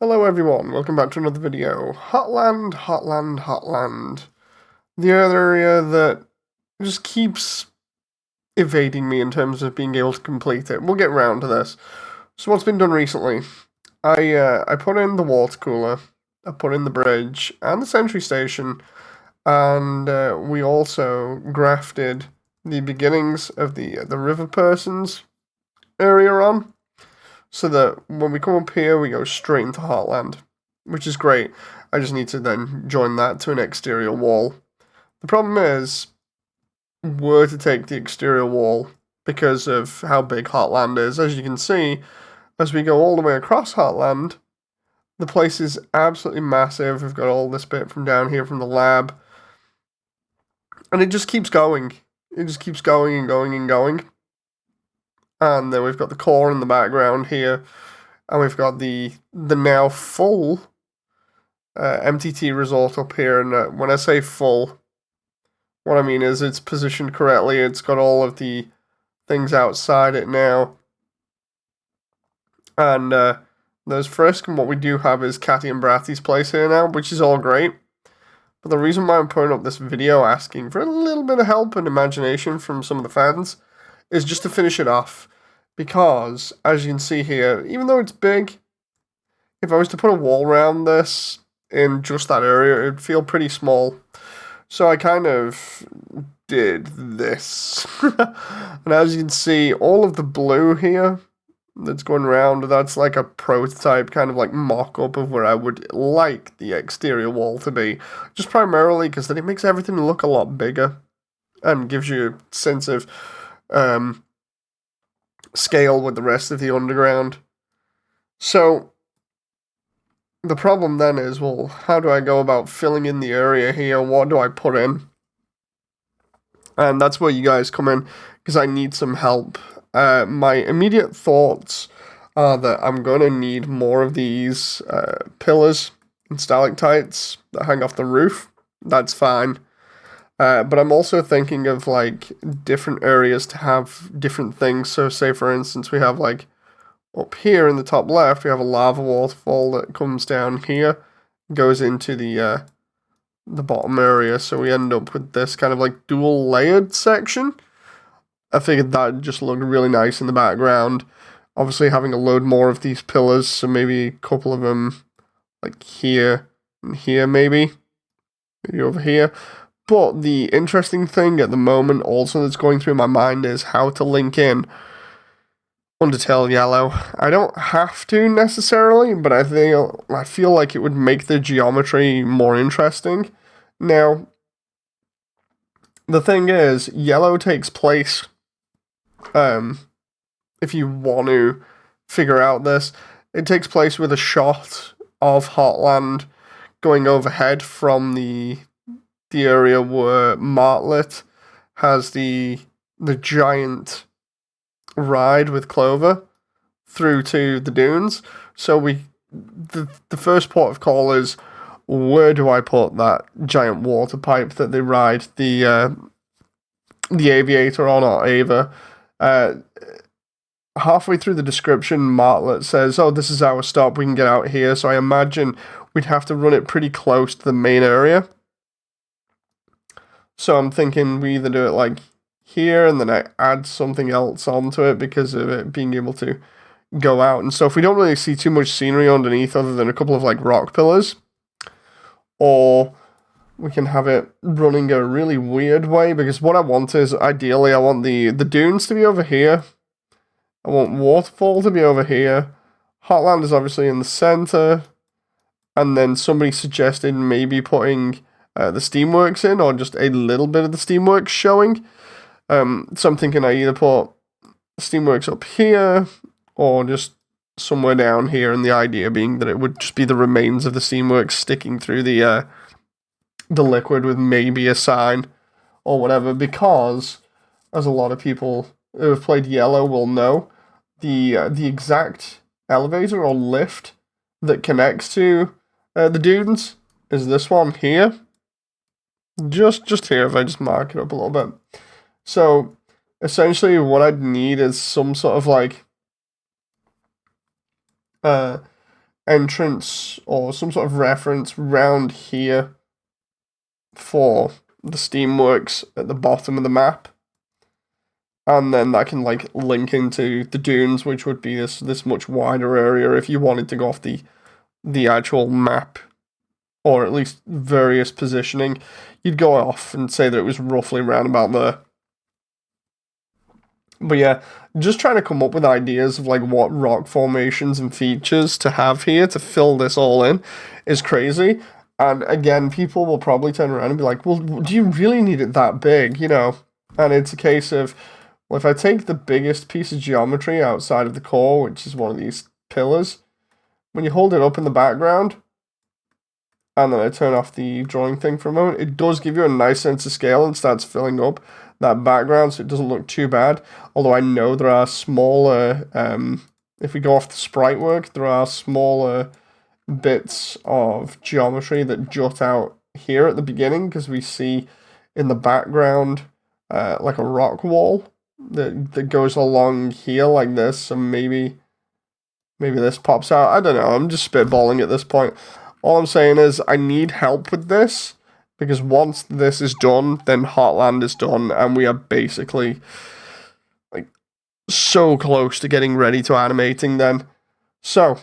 Hello everyone, welcome back to another video. Hotland. The area that just keeps evading me in terms of being able to complete it. We'll get round to this. So what's been done recently? I put in the water cooler, I put in the bridge, and the sentry station, and we also grafted the beginnings of the river persons area on. So that when we come up here, we go straight into Heartland, which is great. I just need to then join that to an exterior wall. The problem is, were to take the exterior wall because of how big Heartland is. As you can see, as we go all the way across Heartland, the place is absolutely massive. We've got all this bit from down here from the lab, and it just keeps going. It just keeps going and going and going. And then we've got the core in the background here, and we've got the now full MTT resort up here. And when I say full, what I mean is it's positioned correctly. It's got all of the things outside it now. And there's Frisk, and what we do have is Catty and Bratty's place here now, which is all great. But the reason why I'm putting up this video asking for a little bit of help and imagination from some of the fans is just to finish it off. Because, as you can see here, even though it's big, if I was to put a wall around this in just that area, it would feel pretty small. So I kind of did this. And as you can see, all of the blue here that's going around, that's like a prototype, kind of like mock-up of where I would like the exterior wall to be. Just primarily because then it makes everything look a lot bigger and gives you a sense of scale with the rest of the underground. So the problem then is, well, how do I go about filling in the area here? What do I put in? And that's where you guys come in, because I need some help. My immediate thoughts are that I'm going to need more of these pillars and stalactites that hang off the roof. That's fine. But I'm also thinking of like different areas to have different things. So say for instance we have like up here in the top left we have a lava waterfall that comes down here, goes into the bottom area, so we end up with this kind of like dual layered section. I figured that just looked really nice in the background. Obviously having a load more of these pillars, so maybe a couple of them like here and here maybe over here. But the interesting thing at the moment also that's going through my mind is how to link in UndertaleAU. I don't have to necessarily, but I feel like it would make the geometry more interesting. Now, the thing is, yellow takes place, if you want to figure out this, it takes place with a shot of Hotland going overhead from the area where Martlet has the giant ride with Clover through to the dunes. So the first port of call is, where do I put that giant water pipe that they ride the aviator on, or Ava? Halfway through the description, Martlet says, "Oh, this is our stop. We can get out here." So I imagine we'd have to run it pretty close to the main area. So I'm thinking we either do it like here and then I add something else onto it because of it being able to go out and stuff. We don't really see too much scenery underneath other than a couple of like rock pillars. Or we can have it running a really weird way, because what I want is, ideally I want the dunes to be over here. I want waterfall to be over here. Hotland is obviously in the center. And then somebody suggested maybe putting the Steamworks in, or just a little bit of the Steamworks showing. So I'm thinking I either put Steamworks up here, or just somewhere down here, and the idea being that it would just be the remains of the Steamworks sticking through the liquid with maybe a sign, or whatever, because, as a lot of people who have played Yellow will know, the exact elevator or lift that connects to the dunes is this one here. Just here, if I just mark it up a little bit. So, essentially what I'd need is some sort of like entrance or some sort of reference round here for the steamworks at the bottom of the map. And then that can like link into the dunes, which would be this much wider area if you wanted to go off the actual map, or at least various positioning. You'd go off and say that it was roughly around about there. But yeah, just trying to come up with ideas of like what rock formations and features to have here to fill this all in is crazy. And again, people will probably turn around and be like, well, do you really need it that big, you know? And it's a case of, well, if I take the biggest piece of geometry outside of the core, which is one of these pillars, when you hold it up in the background, and then I turn off the drawing thing for a moment, it does give you a nice sense of scale and starts filling up that background so it doesn't look too bad. Although I know there are smaller, if we go off the sprite work, there are smaller bits of geometry that jut out here at the beginning, because we see in the background like a rock wall that goes along here like this, so maybe this pops out. I don't know, I'm just spitballing at this point. All I'm saying is I need help with this, because once this is done, then Hotland is done, and we are basically like so close to getting ready to animating then. So,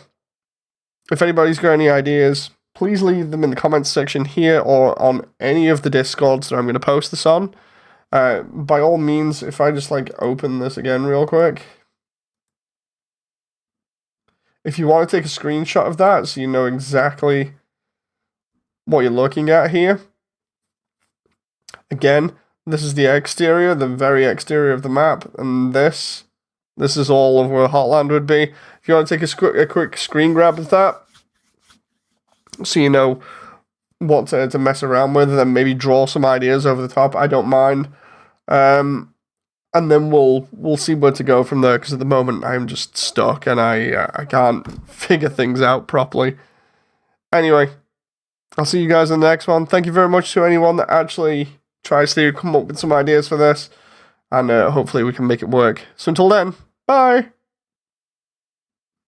if anybody's got any ideas, please leave them in the comments section here or on any of the Discords that I'm going to post this on. By all means, if I just like open this again real quick, if you want to take a screenshot of that so you know exactly what you're looking at here. Again, this is the exterior, the very exterior of the map, and this is all of where Hotland would be. If you want to take a quick screen grab of that, so you know what to mess around with, and then maybe draw some ideas over the top, I don't mind. And then we'll see where to go from there, because at the moment I'm just stuck and I can't figure things out properly. Anyway, I'll see you guys in the next one. Thank you very much to anyone that actually tries to come up with some ideas for this, and hopefully we can make it work. So until then, bye!